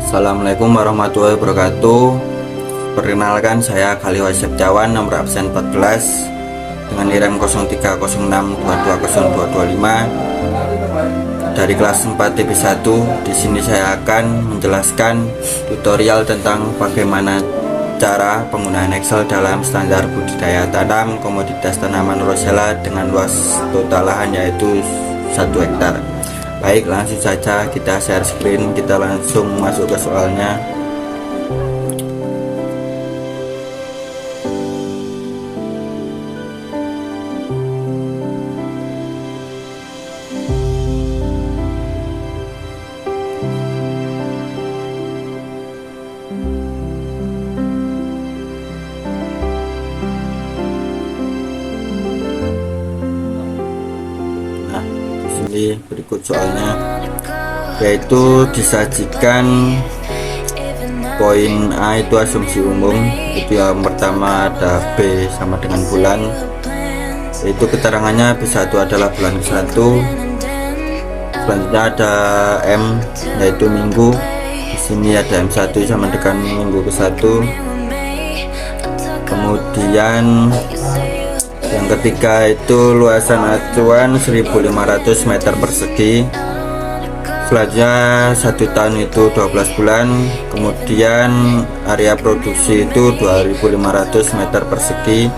Assalamualaikum warahmatullahi wabarakatuh. Perkenalkan, saya Khalil Septiawan, nomor absen 14 dengan nilai 0306220225 dari kelas 4 TP1. Di sini saya akan menjelaskan tutorial tentang bagaimana cara penggunaan Excel dalam standar budidaya tanam komoditas tanaman rosella dengan luas total lahan yaitu 1 hektar. Baik, langsung saja kita share screen, kita langsung masuk ke soalnya. Berikut soalnya, yaitu disajikan poin A itu asumsi umum. Itu yang pertama ada B sama dengan bulan, yaitu keterangannya B1 adalah bulan ke-1. Selanjutnya ada M yaitu minggu. Di sini ada M1 sama dengan minggu ke-1. Kemudian yang ketiga itu luasan acuan 1500 meter persegi. Selanjutnya 1 tahun itu 12 bulan. Kemudian area produksi itu 2500 meter persegi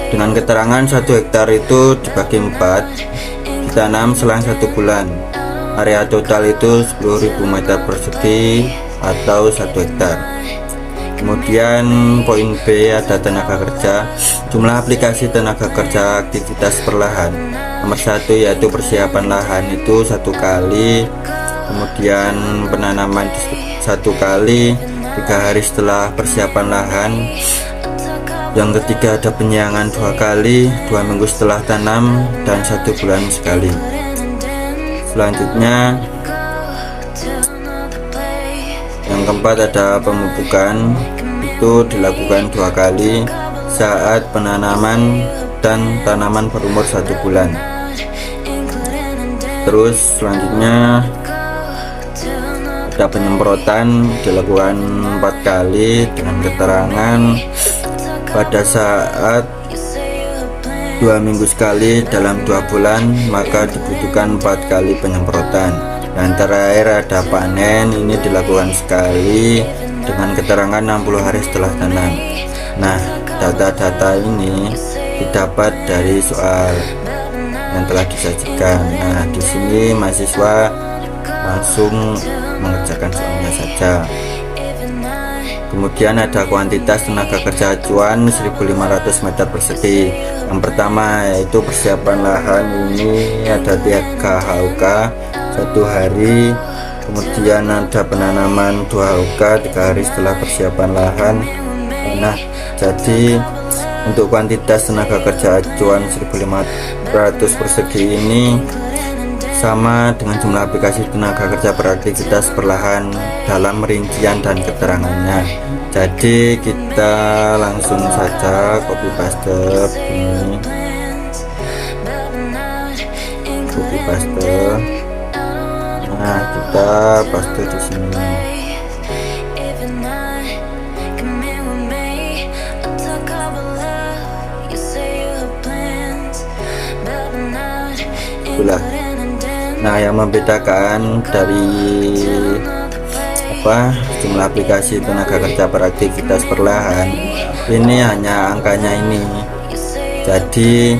dengan keterangan 1 hektar itu dibagi 4, ditanam selang 1 bulan. Area total itu 10.000 meter persegi atau 1 hektar. Kemudian poin B ada tenaga kerja. Jumlah aplikasi tenaga kerja aktivitas perlahan. Nomor 1 yaitu persiapan lahan itu 1 kali. Kemudian penanaman 1 kali 3 hari setelah persiapan lahan. Yang ketiga ada penyiangan 2 kali 2 minggu setelah tanam dan 1 bulan sekali. Selanjutnya yang keempat ada pemupukan, itu dilakukan 2 kali saat penanaman dan tanaman berumur 1 bulan. Terus selanjutnya ada penyemprotan, dilakukan 4 kali dengan keterangan pada saat 2 minggu sekali dalam 2 bulan, maka dibutuhkan 4 kali penyemprotan. Dan terakhir ada panen, ini dilakukan sekali dengan keterangan 60 hari setelah tanam. Nah, data-data ini didapat dari soal yang telah disajikan. Nah, di sini mahasiswa langsung mengerjakan soalnya saja. Kemudian ada kuantitas tenaga kerja acuan 1500 meter persegi. Yang pertama yaitu persiapan lahan, ini ada 3 HUK 1 hari. Kemudian ada penanaman 2 HUK 3 hari setelah persiapan lahan. Nah, jadi untuk kuantitas tenaga kerja acuan 1500 persegi ini sama dengan jumlah aplikasi tenaga kerja beraktivitas perlahan dalam rincian dan keterangannya. Jadi kita langsung saja copy paste ini, copy paste. Nah, kita paste di sini. Itulah. Nah, yang membedakan dari jumlah aplikasi tenaga kerja beraktivitas perlahan ini hanya angkanya ini. Jadi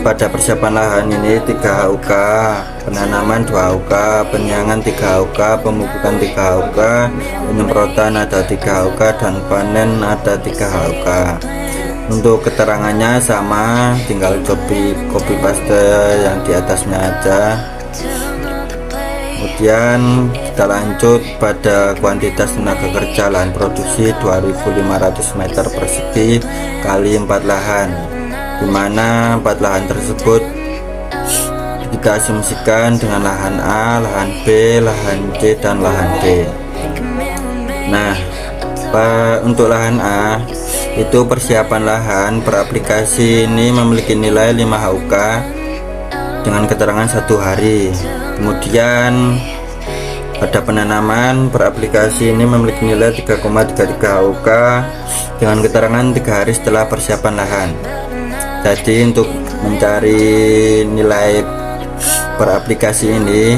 pada persiapan lahan ini 3 HUK, penanaman 2 HUK, penyiangan 3 HUK, pemupukan 3 HUK, penyemprotan ada 3 HUK, dan panen ada 3 HUK. Untuk keterangannya sama, tinggal copy paste yang di atasnya aja. Kemudian kita lanjut pada kuantitas tenaga kerja lahan produksi 2500 meter persegi kali 4 lahan, dimana 4 lahan tersebut kita asumsikan dengan lahan A, lahan B, lahan C, dan lahan D. Nah, untuk lahan A itu persiapan lahan per aplikasi ini memiliki nilai 5 HUK dengan keterangan 1 hari. Kemudian Pada penanaman, beraplikasi ini memiliki nilai 3,33 AUK dengan keterangan 3 hari setelah persiapan lahan. Jadi untuk mencari nilai beraplikasi ini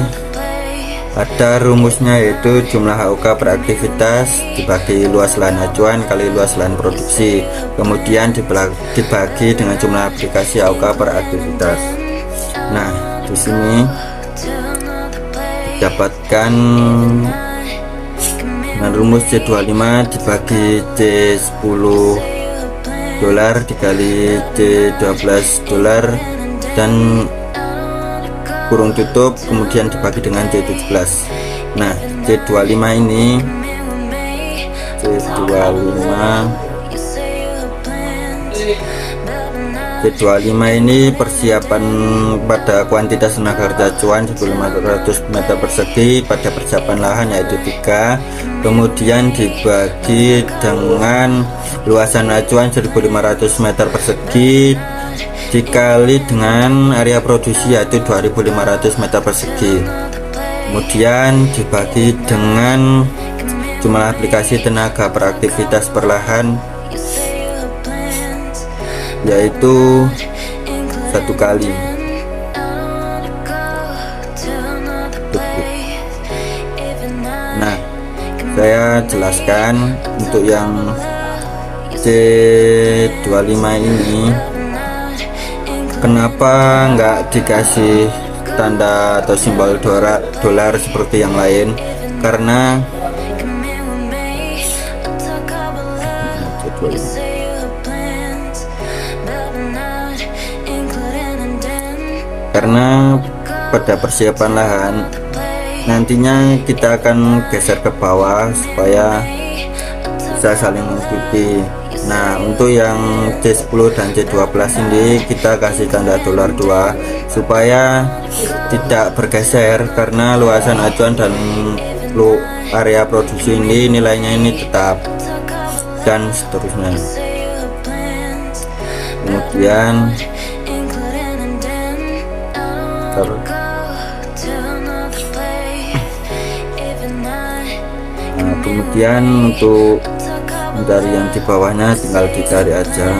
ada rumusnya, yaitu jumlah AUK per aktivitas dibagi luas lahan acuan kali luas lahan produksi, kemudian dibagi dengan jumlah aplikasi AUK per aktivitas. Nah, di sini didapatkan dengan rumus C25 dibagi C10 dolar dikali C12 dolar dan kurung tutup, kemudian dibagi dengan C17. Nah, C25 ini ini persiapan pada kuantitas tenaga kerja acuan 1.500 meter persegi pada persiapan lahan, yaitu 3, kemudian dibagi dengan luasan acuan 1.500 meter persegi dikali dengan area produksi, yaitu 2.500 meter persegi, kemudian dibagi dengan jumlah aplikasi tenaga per aktivitas per lahan, yaitu 1 kali. Nah, saya jelaskan untuk yang C25 ini kenapa nggak dikasih tanda atau simbol dolar seperti yang lain, karena pada persiapan lahan nantinya kita akan geser ke bawah supaya bisa saling mengikuti. Nah, untuk yang C10 dan C12 ini kita kasih tanda dolar 2 supaya tidak bergeser, karena luasan acuan dan area produksi ini nilainya ini tetap, dan seterusnya. Kemudian untuk dari yang di bawahnya tinggal dicari aja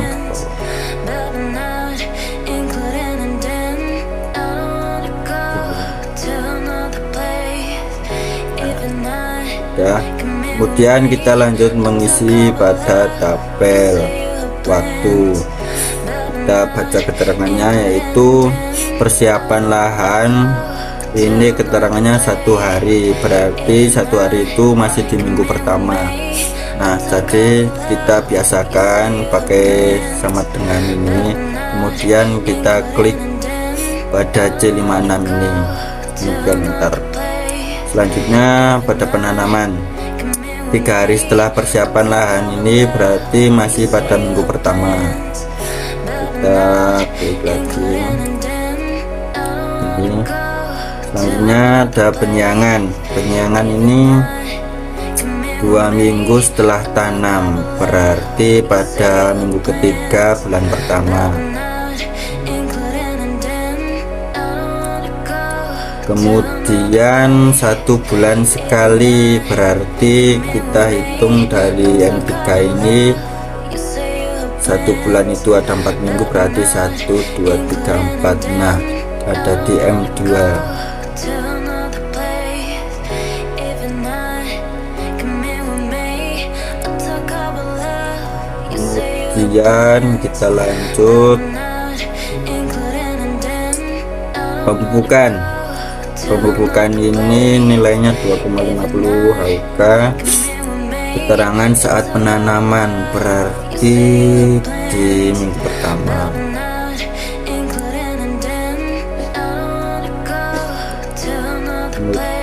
ya. Kemudian kita lanjut mengisi pada tabel waktu. Kita baca keterangannya, yaitu persiapan lahan ini keterangannya 1 hari, berarti 1 hari itu masih di minggu pertama. Nah, jadi kita biasakan pakai sama dengan ini, kemudian kita klik pada C56 ini, kemudian enter. Selanjutnya pada penanaman 3 hari setelah persiapan lahan ini berarti masih pada minggu pertama. Kita klik lagi ini. Selanjutnya ada penyiangan. Penyiangan ini 2 minggu setelah tanam, berarti pada minggu ketiga bulan pertama. Kemudian 1 bulan sekali, berarti kita hitung dari M3 ini 1 bulan itu ada 4 minggu, berarti 1, 2, 3, 4. Nah, ada di M2. Kemudian kita lanjut pemupukan. Pemupukan ini nilainya 2,50 HUK. Keterangan saat penanaman, berarti di minggu pertama.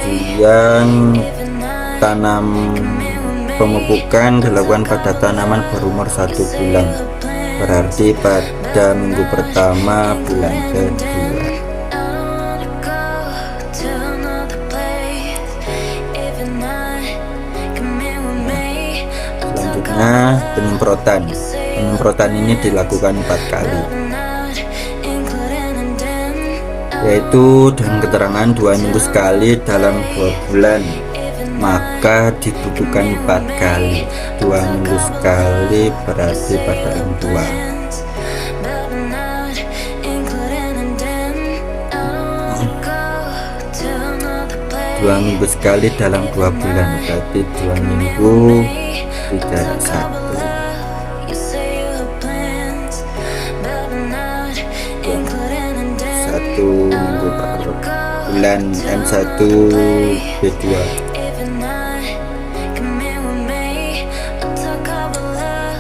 Kemudian pemupukan dilakukan pada tanaman berumur 1 bulan, berarti pada minggu pertama bulan kedua. Selanjutnya penyemprotan. Penyemprotan ini dilakukan 4 kali. yaitu dengan keterangan 2 minggu sekali dalam 2 bulan, maka dibutuhkan 4 kali. 2 minggu sekali berarti pada yang 2 minggu sekali dalam 2 bulan, berarti 2 minggu tidak 1 minggu per bulan M1 B2.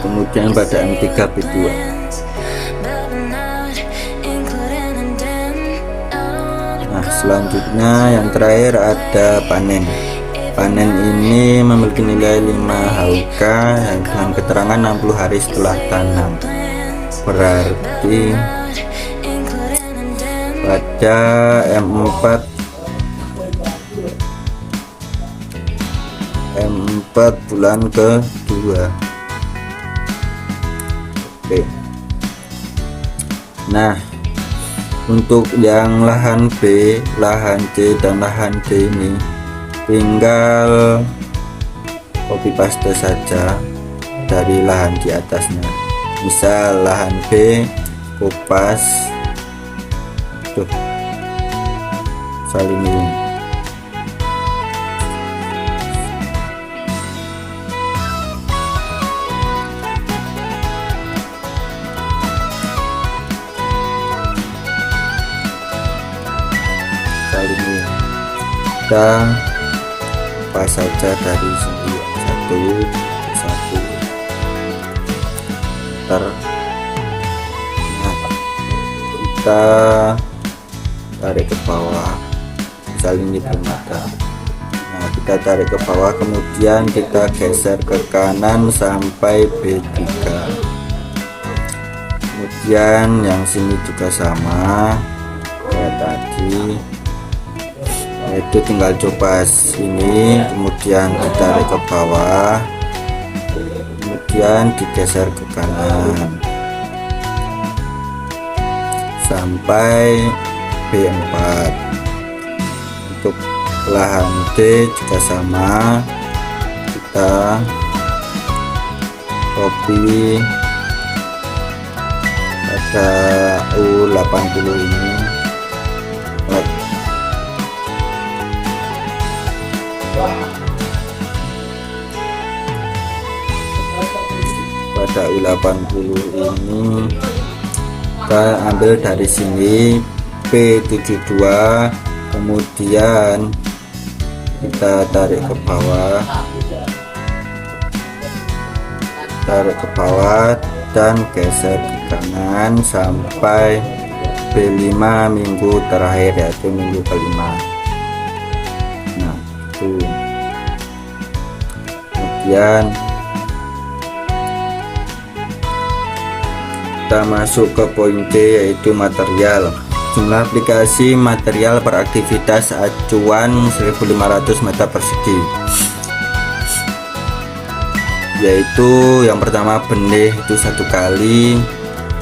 Kemudian pada M3 B2. Nah, selanjutnya yang terakhir ada panen. Panen ini memiliki nilai 5 HUK dengan keterangan 60 hari setelah tanam, berarti pada M4 bulan ke-2. Oke. Nah, untuk yang lahan B, lahan C, dan lahan D ini tinggal copy paste saja dari lahan di atasnya. Misal lahan B, kopas salin ini. Kita apa saja dari sini satu ntar. Nah, kita tarik ke bawah, misal ini bermata. Nah, kita tarik ke bawah, kemudian kita geser ke kanan sampai B3. Kemudian yang sini juga sama kayak tadi, yaitu tinggal coba sini, kemudian ditarik ke bawah, kemudian digeser ke kanan sampai B4. Untuk lahan D juga sama, kita copy pada U80 ini, pada U80 ini kita ambil dari sini P72, kemudian kita tarik ke bawah, dan geser ke kanan sampai B5 minggu terakhir, yaitu minggu ke-5. Nah, itu. Kemudian kita masuk ke poin C, yaitu material. Jumlah aplikasi material per aktivitas acuan 1500 meter persegi, yaitu yang pertama benih itu 1 kali,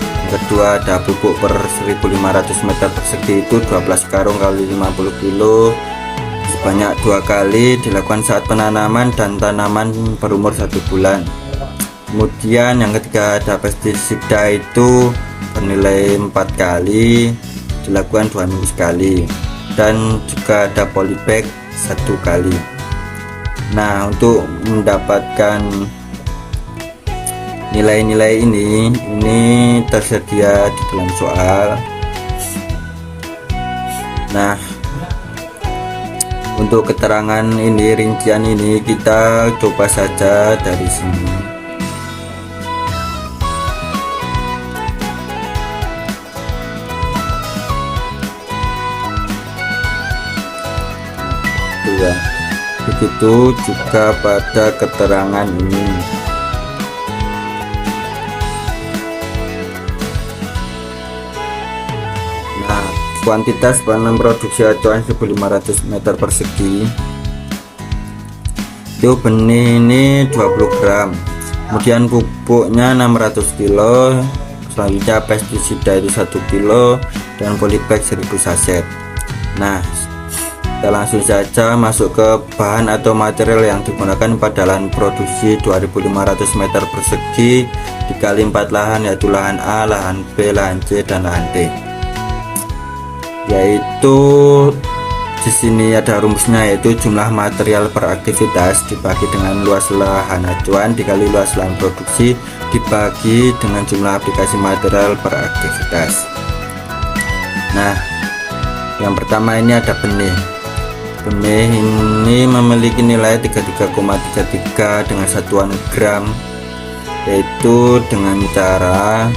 yang kedua ada pupuk per 1500 meter persegi itu 12 karung kali 50 kilo sebanyak 2 kali, dilakukan saat penanaman dan tanaman berumur 1 bulan. Kemudian yang ketiga ada pestisida itu bernilai 4 kali, dilakukan 2 minggu sekali, dan juga ada polybag 1 kali. Nah, untuk mendapatkan nilai-nilai ini tersedia di dalam soal. Nah, untuk keterangan ini, rincian ini kita coba saja dari sini. Begitu juga pada keterangan ini. Nah, kuantitas panen produksi acuan 1500 meter persegi itu benih ini 20 gram, kemudian pupuknya 600 kilo, selanjutnya pestisida itu 1 kilo, dan polybag 1000 saset. Nah, kita langsung saja masuk ke bahan atau material yang digunakan pada lahan produksi 2500 meter persegi dikali 4 lahan, yaitu lahan A, lahan B, lahan C, dan lahan D. Yaitu di sini ada rumusnya, yaitu jumlah material per aktivitas dibagi dengan luas lahan acuan dikali luas lahan produksi dibagi dengan jumlah aplikasi material per aktivitas. Nah, yang pertama ini ada benih. Benih ini memiliki nilai 33,33 dengan satuan gram, yaitu dengan cara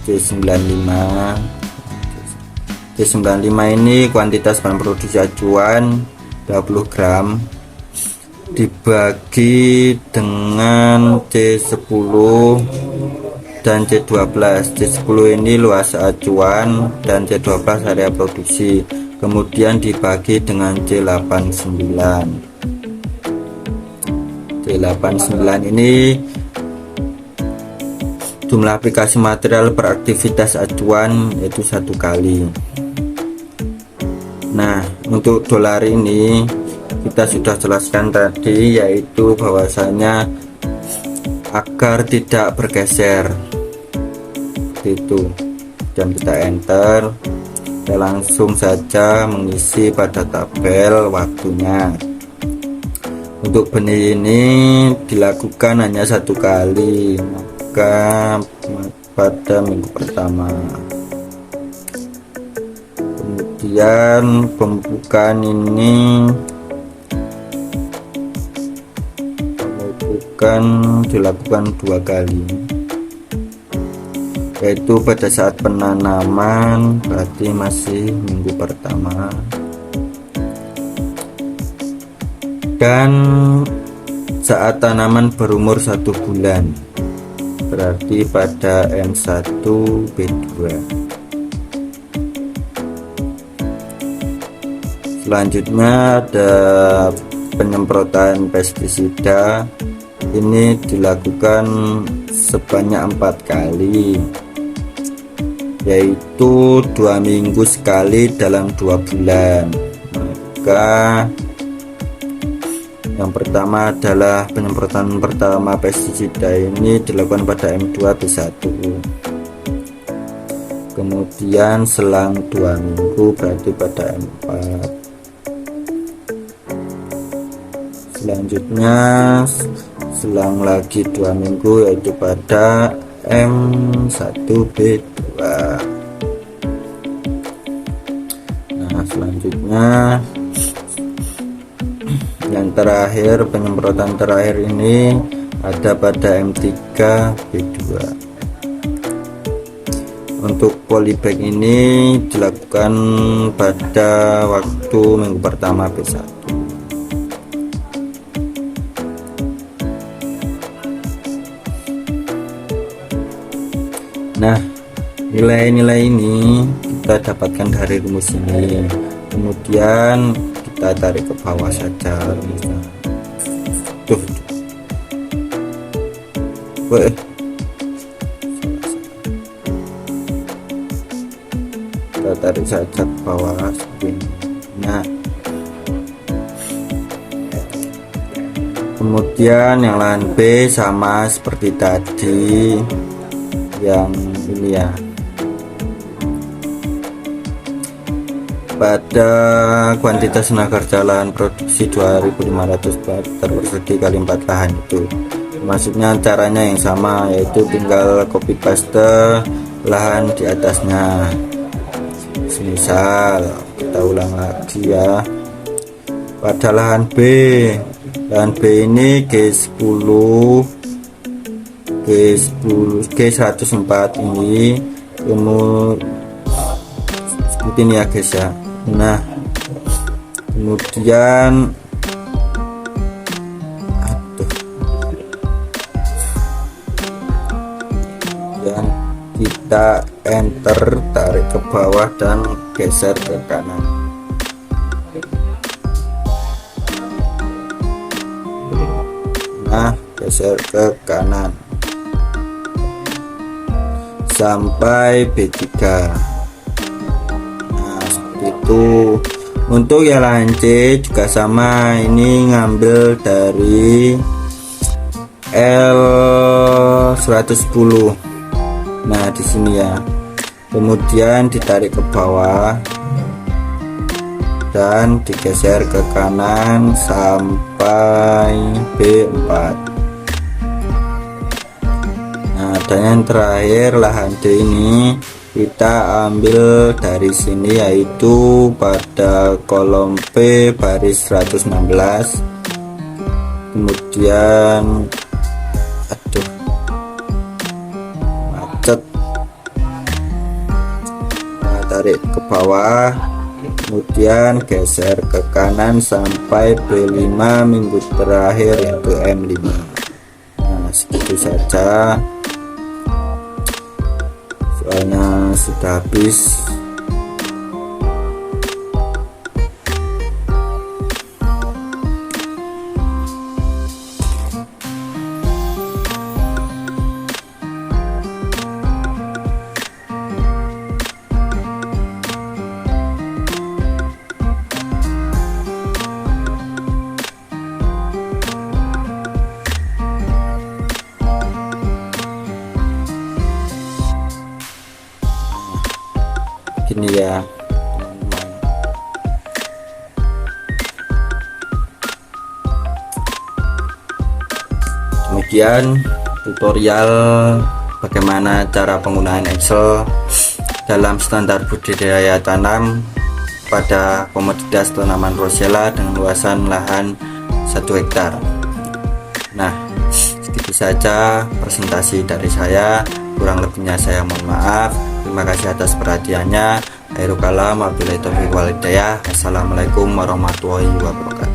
C95. C95 ini kuantitas bahan produksi acuan 20 gram dibagi dengan C10 dan C12. C10 ini luas acuan dan C12 area produksi, kemudian dibagi dengan C89. C89 ini jumlah aplikasi material per aktivitas acuan, yaitu 1 kali. Nah, untuk dolar ini kita sudah jelaskan tadi, yaitu bahwasanya agar tidak bergeser seperti itu. Dan kita enter, kita langsung saja mengisi pada tabel waktunya. Untuk benih ini dilakukan hanya 1 kali, maka pada minggu pertama. Kemudian pemupukan ini dilakukan 2 kali, yaitu pada saat penanaman, berarti masih minggu pertama, dan saat tanaman berumur 1 bulan, berarti pada M1B2. Selanjutnya ada penyemprotan pestisida. Ini dilakukan sebanyak 4 kali, yaitu 2 minggu sekali dalam 2 bulan. Maka yang pertama adalah penyemprotan pertama pestisida ini dilakukan pada M2B1, kemudian selang 2 minggu berarti pada M4. Selanjutnya selang lagi 2 minggu, yaitu pada M1B2. Nah, selanjutnya yang terakhir, penyemprotan terakhir ini ada pada M3B2. Untuk polybag ini dilakukan pada waktu minggu pertama B1. Nah, nilai-nilai ini kita dapatkan dari rumus ini, kemudian kita tarik ke bawah saja. Tuh, kita tarik saja ke bawah seperti ini. Nah, kemudian yang lahan B sama seperti tadi, yang ini ya, pada kuantitas tenaga kerja lahan produksi 2500 meter persegi kali 4 lahan itu, maksudnya caranya yang sama, yaitu tinggal copy paste lahan di atasnya. Misal kita ulang lagi ya, pada lahan B ini G10 G104 ini seperti ini ya guys ya. Nah, kemudian kita enter, tarik ke bawah dan geser ke kanan. Nah, geser ke kanan. sampai B3. Nah seperti itu. Untuk yang lahan C juga sama, ini ngambil dari L110. Nah di sini ya, kemudian ditarik ke bawah dan digeser ke kanan sampai B4. Nah dan yang terakhir lahan D ini kita ambil dari sini, yaitu pada kolom P baris 116. Kemudian macet, nah, tarik ke bawah, kemudian geser ke kanan sampai B5 minggu terakhir, yaitu M5. Nah segitu saja, soalnya sudah habis. Gini ya teman-teman. Demikian tutorial bagaimana cara penggunaan Excel dalam standar budidaya tanam pada komoditas tanaman rosella dengan luasan lahan 1 hektar. Nah segitu saja presentasi dari saya, kurang lebihnya saya mohon maaf. Terima kasih atas perhatiannya. Akhirul kalam, wabillahi taufiq wal hidayah. Assalamualaikum warahmatullahi wabarakatuh.